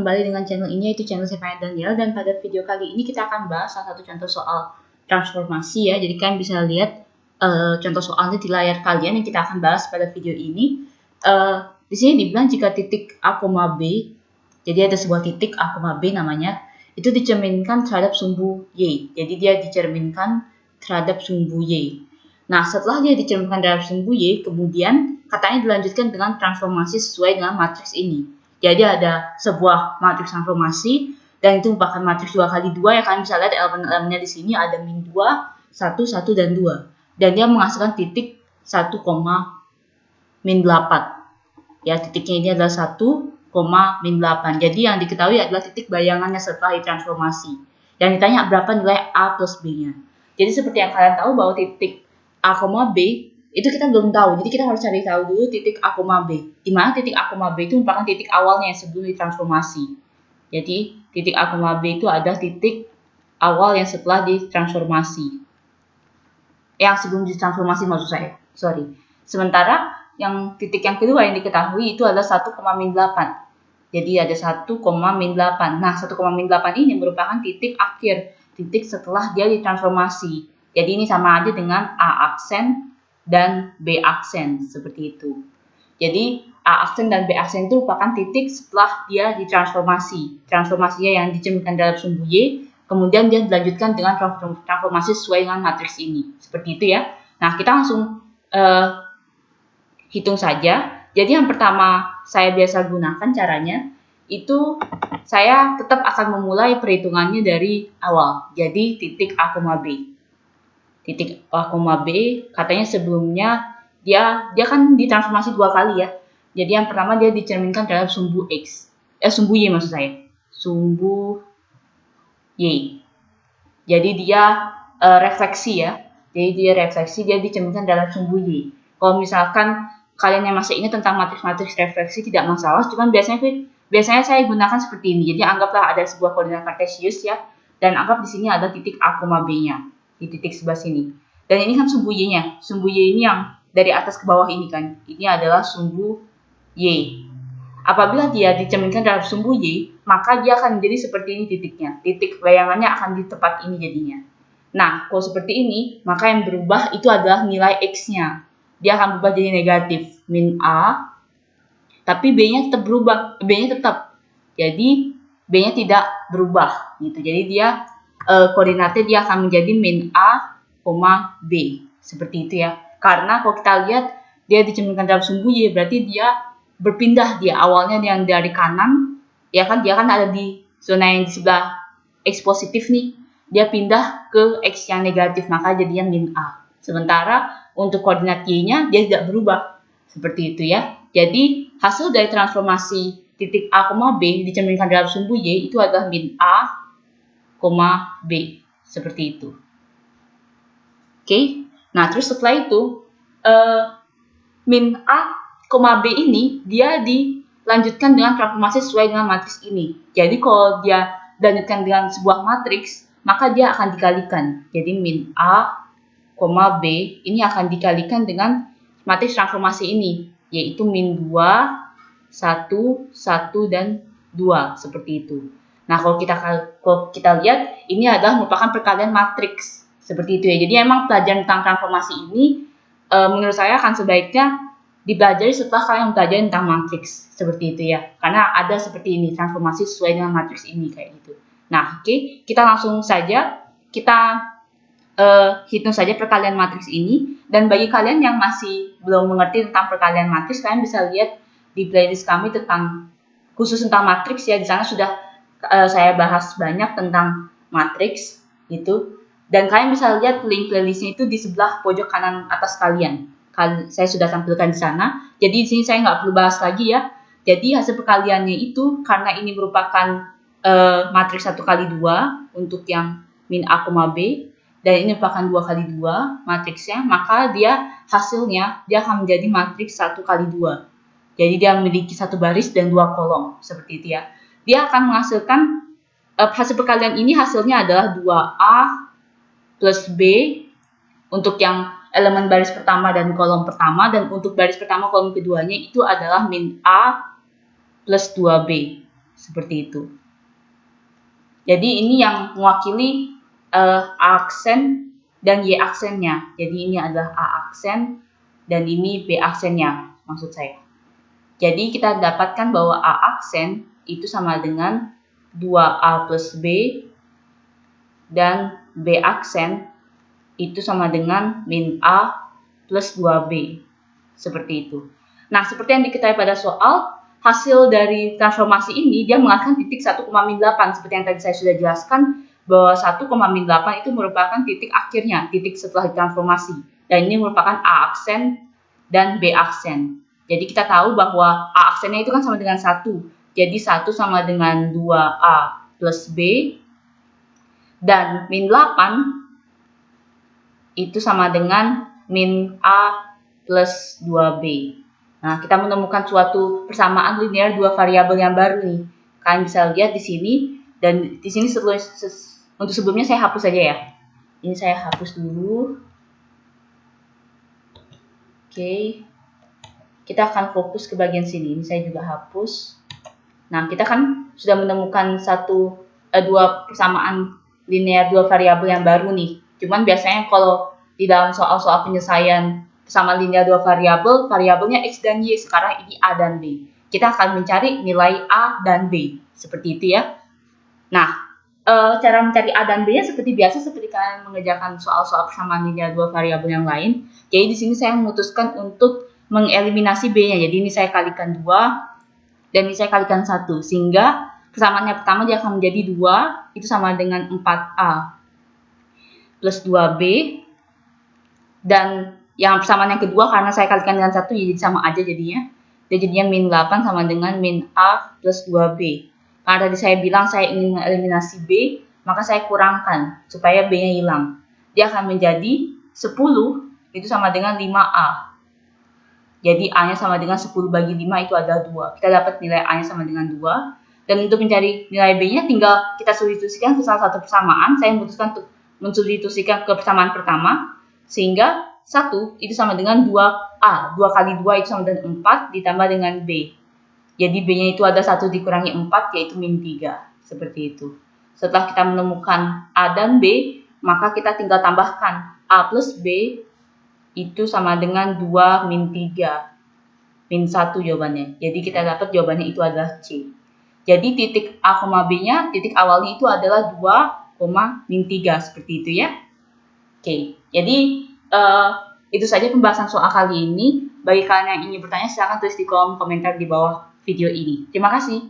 kembali dengan channel ini, yaitu channel saya Daniel. Dan pada video kali ini kita akan bahas salah satu contoh soal transformasi ya. Jadi kalian bisa lihat contoh soalnya di layar kalian yang kita akan bahas pada video ini. Di sini dibilang jika titik A, B, jadi ada sebuah titik A, B namanya, itu dicerminkan terhadap sumbu Y. Jadi dia dicerminkan terhadap sumbu Y. Nah, setelah dia dicerminkan terhadap sumbu Y, kemudian katanya dilanjutkan dengan transformasi sesuai dengan matriks ini. Jadi ada sebuah matriks transformasi dan itu merupakan matriks 2x2 ya, kalian bisa lihat elemen-elemennya di sini ada min 2, 1, 1 dan 2. Dan dia menghasilkan titik 1, min 8. Ya, titiknya ini adalah 1, min 8. Jadi yang diketahui adalah titik bayangannya setelah ditransformasi. Yang ditanya berapa nilai A plus B-nya. Jadi seperti yang kalian tahu bahwa titik A, B itu kita belum tahu, jadi kita harus cari tahu dulu titik A, B. Di mana titik A, B itu merupakan titik awalnya yang sebelum ditransformasi. Jadi titik A, B itu adalah titik awal yang setelah ditransformasi. Yang sebelum ditransformasi maksud saya. Sorry. Sementara yang titik yang kedua yang diketahui itu adalah 1, min 8. Jadi ada 1, min 8. Nah, 1, min 8 ini merupakan titik akhir, titik setelah dia ditransformasi. Jadi ini sama aja dengan A aksen dan B aksen, seperti itu. Jadi A aksen dan B aksen itu merupakan titik setelah dia ditransformasi. Transformasinya yang dicerminkan dalam sumbu Y, kemudian dia dilanjutkan dengan transformasi sesuai dengan matriks ini. Seperti itu ya. Nah, kita langsung hitung saja. Jadi yang pertama saya biasa gunakan caranya, itu saya tetap akan memulai perhitungannya dari awal. Jadi titik A, B. Titik A, B katanya sebelumnya dia kan ditransformasi 2 kali ya. Jadi yang pertama dia dicerminkan dalam sumbu X. Sumbu Y maksud saya. Sumbu Y. Jadi dia refleksi ya. Jadi dia refleksi, dia dicerminkan dalam sumbu Y. Kalau misalkan kalian yang masih ingat tentang matriks-matriks refleksi tidak masalah, cuman biasanya saya gunakan seperti ini. Jadi anggaplah ada sebuah koordinat kartesius ya, dan anggap di sini ada titik A, B-nya. Di titik sebelah sini. Dan ini kan sumbu Y-nya. Sumbu Y ini yang dari atas ke bawah ini kan. Ini adalah sumbu Y. Apabila dia dicerminkan dalam sumbu Y, maka dia akan menjadi seperti ini titiknya. Titik bayangannya akan di tempat ini jadinya. Nah, kalau seperti ini, maka yang berubah itu adalah nilai X-nya. Dia akan berubah jadi negatif. Min A, tapi B-nya tetap berubah. B-nya tetap. Jadi, B-nya tidak berubah. Gitu. Jadi, dia koordinatnya dia akan menjadi min A, B. Seperti itu ya. Karena kalau kita lihat dia dicerminkan dalam sumbu Y, berarti dia berpindah. Dia awalnya yang dari kanan, ya kan, dia kan ada di zona yang di sebelah X positif nih. Dia pindah ke X yang negatif, maka jadinya min A. Sementara untuk koordinat Y-nya dia tidak berubah. Seperti itu ya. Jadi hasil dari transformasi titik A, B dicerminkan dalam sumbu Y itu adalah min A, B. Seperti itu. Oke. Nah, terus setelah itu min A, B ini dia dilanjutkan dengan transformasi sesuai dengan matriks ini. Jadi kalau dia dilanjutkan dengan sebuah matriks, maka dia akan dikalikan. Jadi min A, B ini akan dikalikan dengan matriks transformasi ini, yaitu min 2, 1, 1 dan 2 seperti itu. Nah, kalau kita lihat ini adalah merupakan perkalian matriks seperti itu ya. Jadi emang pelajaran tentang transformasi ini menurut saya akan sebaiknya dipelajari setelah kalian mempelajari tentang matriks seperti itu ya. Karena ada seperti ini, transformasi sesuai dengan matriks ini kayak gitu. Nah, oke, kita langsung saja kita hitung saja perkalian matriks ini. Dan bagi kalian yang masih belum mengerti tentang perkalian matriks, kalian bisa lihat di playlist kami tentang khusus tentang matriks ya. Di sana sudah saya bahas banyak tentang matriks itu, dan kalian bisa lihat link playlistnya itu di sebelah pojok kanan atas kalian. Saya sudah tampilkan di sana. Jadi di sini saya nggak perlu bahas lagi ya. Jadi hasil perkaliannya itu karena ini merupakan matriks 1x2 untuk yang min A, B, dan ini merupakan 2x2 matriksnya, maka dia hasilnya dia akan menjadi matriks 1x2. Jadi dia memiliki 1 baris dan 2 kolom seperti itu ya. Dia akan menghasilkan hasil perkalian ini hasilnya adalah 2A plus B untuk yang elemen baris pertama dan kolom pertama, dan untuk baris pertama kolom keduanya itu adalah min A plus 2B seperti itu. Jadi ini yang mewakili A aksen dan Y aksennya. Jadi ini adalah A aksen dan ini B aksennya, maksud saya. Jadi kita dapatkan bahwa A aksen itu sama dengan 2A plus B dan B aksen itu sama dengan min A plus 2B. Seperti itu. Nah, seperti yang diketahui pada soal, hasil dari transformasi ini dia menghasilkan titik 1,8. Seperti yang tadi saya sudah jelaskan bahwa 1,8 itu merupakan titik akhirnya, titik setelah transformasi. Dan ini merupakan A aksen dan B aksen. Jadi kita tahu bahwa A aksennya itu kan sama dengan 1. Jadi 1 sama dengan 2A plus B. Dan min 8 itu sama dengan min A plus 2B. Nah, kita menemukan suatu persamaan linear dua variabel yang baru nih. Kalian bisa lihat di sini, dan di sini untuk sebelumnya saya hapus saja ya. Ini saya hapus dulu. Oke. Kita akan fokus ke bagian sini. Ini saya juga hapus. Nah, kita kan sudah menemukan dua persamaan linear dua variabel yang baru nih. Cuman biasanya kalau di dalam soal-soal penyelesaian persamaan linear dua variabel, variabelnya X dan Y, sekarang ini A dan B. Kita akan mencari nilai A dan B. Seperti itu ya. Nah, cara mencari A dan B-nya seperti biasa, seperti kalian mengerjakan soal-soal persamaan linear dua variabel yang lain. Jadi di sini saya memutuskan untuk mengeliminasi B-nya. Jadi ini saya kalikan 2 dan ini saya kalikan 1, sehingga persamaan yang pertama dia akan menjadi 2, itu sama dengan 4A plus 2B, dan yang persamaan yang kedua karena saya kalikan dengan 1 jadi sama aja jadinya. Dia jadinya min 8 sama dengan min A plus 2B. Karena tadi saya bilang saya ingin mengeliminasi B, maka saya kurangkan supaya B-nya hilang. Dia akan menjadi 10, itu sama dengan 5A. Jadi A-nya sama dengan 10 bagi 5 itu adalah 2. Kita dapat nilai A-nya sama dengan 2. Dan untuk mencari nilai B-nya tinggal kita substitusikan ke salah satu persamaan. Saya memutuskan untuk mensubstitusikan ke persamaan pertama. Sehingga 1 itu sama dengan 2A. 2 kali 2 itu sama dengan 4 ditambah dengan B. Jadi B-nya itu ada 1 dikurangi 4 yaitu min 3. Seperti itu. Setelah kita menemukan A dan B, maka kita tinggal tambahkan A plus B itu sama dengan 2 min 3. Min 1 jawabannya. Jadi kita dapat jawabannya itu adalah C. Jadi titik A, B-nya, titik awalnya itu adalah 2, min 3. Seperti itu ya. Oke. Jadi itu saja pembahasan soal kali ini. Bagi kalian yang ingin bertanya, silahkan tulis di kolom komentar di bawah video ini. Terima kasih.